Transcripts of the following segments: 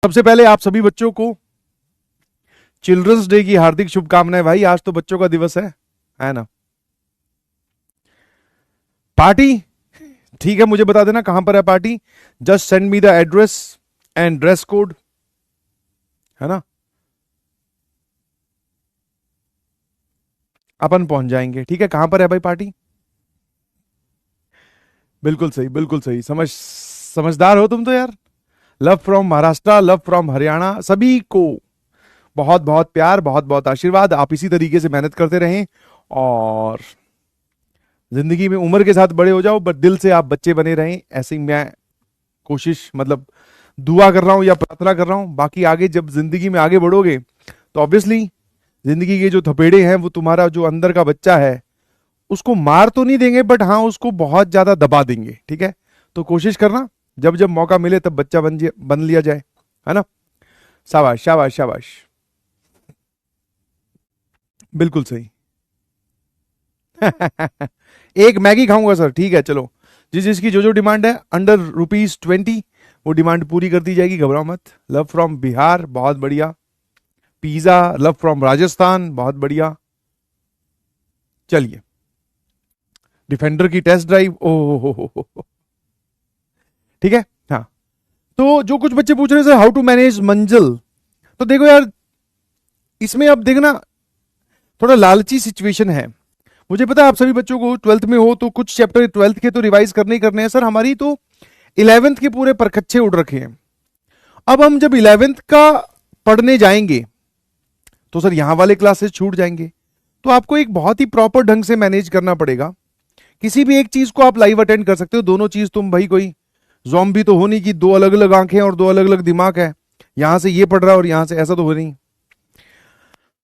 सबसे पहले आप सभी बच्चों को चिल्ड्रंस डे की हार्दिक शुभकामनाएं। भाई आज तो बच्चों का दिवस है ना। पार्टी ठीक है, मुझे बता देना कहां पर है party. Just send me the address and dress code, है ना, अपन पहुंच जाएंगे। ठीक है, कहां पर है भाई पार्टी? बिल्कुल सही, बिल्कुल सही। समझदार हो तुम तो यार। Love from Maharashtra, love from Haryana. सभी को बहुत बहुत प्यार, बहुत बहुत आशीर्वाद। आप इसी तरीके से मेहनत करते रहें और जिंदगी में उम्र के साथ बड़े हो जाओ, बट दिल से आप बच्चे बने रहें। ऐसे ही मैं कोशिश, मतलब दुआ कर रहा हूं या प्रार्थना कर रहा हूं। बाकी आगे जब जिंदगी में आगे बढ़ोगे तो ऑब्वियसली जिंदगी के जो थपेड़े हैं वो तुम्हारा जो अंदर का बच्चा है उसको मार तो नहीं देंगे, बट हाँ उसको बहुत ज्यादा दबा देंगे। ठीक है, तो कोशिश करना जब जब मौका मिले तब बच्चा बन लिया जाए, है ना। शाबाश शाबाश शाबाश, बिल्कुल सही। एक मैगी खाऊंगा सर, ठीक है चलो। जिसकी जो डिमांड है अंडर ₹20 वो डिमांड पूरी कर दी जाएगी, घबराओ मत। लव फ्रॉम बिहार, बहुत बढ़िया। पिज्जा, लव फ्रॉम राजस्थान, बहुत बढ़िया। चलिए, डिफेंडर की टेस्ट ड्राइव, ओ ठीक है। हाँ, तो जो कुछ बच्चे पूछ रहे हैं सर हाउ टू मैनेज मंजिल, तो देखो यार इसमें अब देखना थोड़ा लालची सिचुएशन है। मुझे पता है आप सभी बच्चों को 12th में हो तो कुछ चैप्टर 12th के तो रिवाइज करने ही करने हैं। सर हमारी तो 11th के पूरे परखच्चे उड़ रखे हैं। अब हम जब 11th का पढ़ने जाएंगे तो सर यहां वाले क्लासेस छूट जाएंगे। तो आपको एक बहुत ही प्रॉपर ढंग से मैनेज करना पड़ेगा। किसी भी एक चीज को आप लाइव अटेंड कर सकते हो, दोनों चीज तुम भाई कोई ज़ॉम्बी तो हो नहीं कि दो अलग अलग आंखें और दो अलग अलग दिमाग है, यहां से ये पढ़ रहा है और यहां से, ऐसा तो हो नहीं।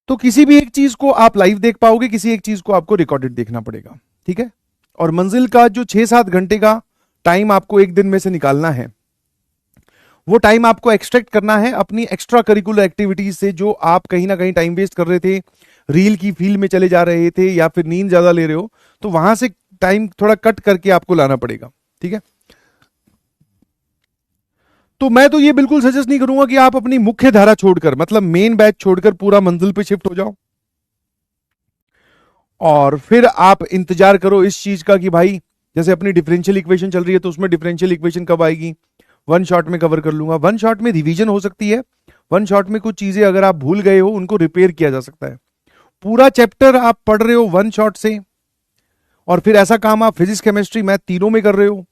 तो किसी भी एक चीज को आप लाइव देख पाओगे, किसी एक चीज को आपको रिकॉर्डेड देखना पड़ेगा। ठीक है, और मंजिल का जो 6-7 घंटे का टाइम आपको एक दिन में से निकालना है, वो टाइम आपको एक्सट्रैक्ट करना है अपनी एक्स्ट्रा करिकुलर एक्टिविटीज से। जो आप कहीं ना कहीं टाइम वेस्ट कर रहे थे, रील की फील्ड में चले जा रहे थे या फिर नींद ज्यादा ले रहे हो, तो वहां से टाइम थोड़ा कट करके आपको लाना पड़ेगा। ठीक है, तो मैं तो ये बिल्कुल सजेस्ट नहीं करूंगा कि आप अपनी मुख्य धारा छोड़कर, मतलब मेन बैच छोड़कर पूरा मंजिल पे शिफ्ट हो जाओ और फिर आप इंतजार करो इस चीज का कि भाई जैसे अपनी डिफरेंशियल इक्वेशन चल रही है तो उसमें डिफरेंशियल इक्वेशन कब आएगी, वन शॉट में कवर कर लूंगा। वन शॉट में रिवीजन हो सकती है, वन शॉट में कुछ चीजें अगर आप भूल गए हो उनको रिपेयर किया जा सकता है। पूरा चैप्टर आप पढ़ रहे हो वन शॉट से और फिर ऐसा काम आप फिजिक्स केमिस्ट्री मैथ तीनों में कर रहे हो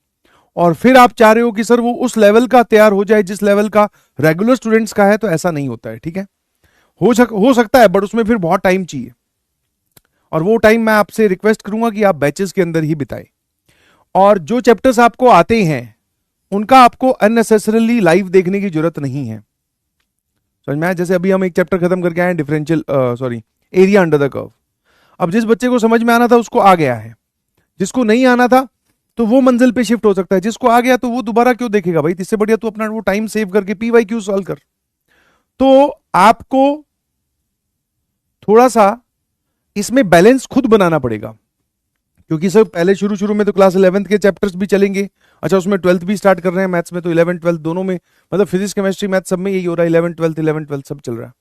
और फिर आप चाह रहे हो कि सर वो उस लेवल का तैयार हो जाए जिस लेवल का रेगुलर स्टूडेंट्स का है, तो ऐसा नहीं होता है। ठीक है, हो सकता है बट उसमें फिर बहुत टाइम चाहिए और वो टाइम मैं आपसे रिक्वेस्ट करूंगा कि आप बैचेस के अंदर ही बिताएं। और जो चैप्टर्स आपको आते हैं उनका आपको अननेसेसरली लाइव देखने की जरूरत नहीं है, समझ में आया? जैसे अभी हम एक चैप्टर खत्म करके आए हैं differential area under the curve. अब जिस बच्चे को समझ में आना था उसको आ गया है, जिसको नहीं आना था तो वो मंजिल पे शिफ्ट हो सकता है, जिसको आ गया तो वो दोबारा क्यों देखेगा भाई? इससे बढ़िया तो अपना वो टाइम सेव करके PYQ सॉल्व कर। तो आपको थोड़ा सा इसमें बैलेंस खुद बनाना पड़ेगा, क्योंकि सर पहले शुरू शुरू में तो क्लास 11th के चैप्टर्स भी चलेंगे। अच्छा, उसमें 12th भी स्टार्ट कर रहे हैं मैथ्स में, तो 11 12 दोनों में, मतलब फिजिक्स केमिस्ट्री मैथ सब में यही हो रहा है, 11 12 सब चल रहा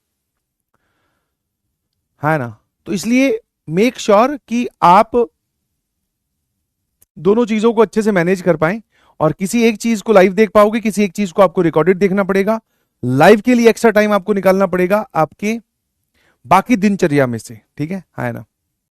है ना। तो इसलिए मेक श्योर कि आप दोनों चीजों को अच्छे से मैनेज कर पाएं और किसी एक चीज को लाइव देख पाओगे, किसी एक चीज को आपको रिकॉर्डेड देखना पड़ेगा। लाइव के लिए एक्स्ट्रा टाइम आपको निकालना पड़ेगा आपके बाकी दिनचर्या में से। ठीक है ना।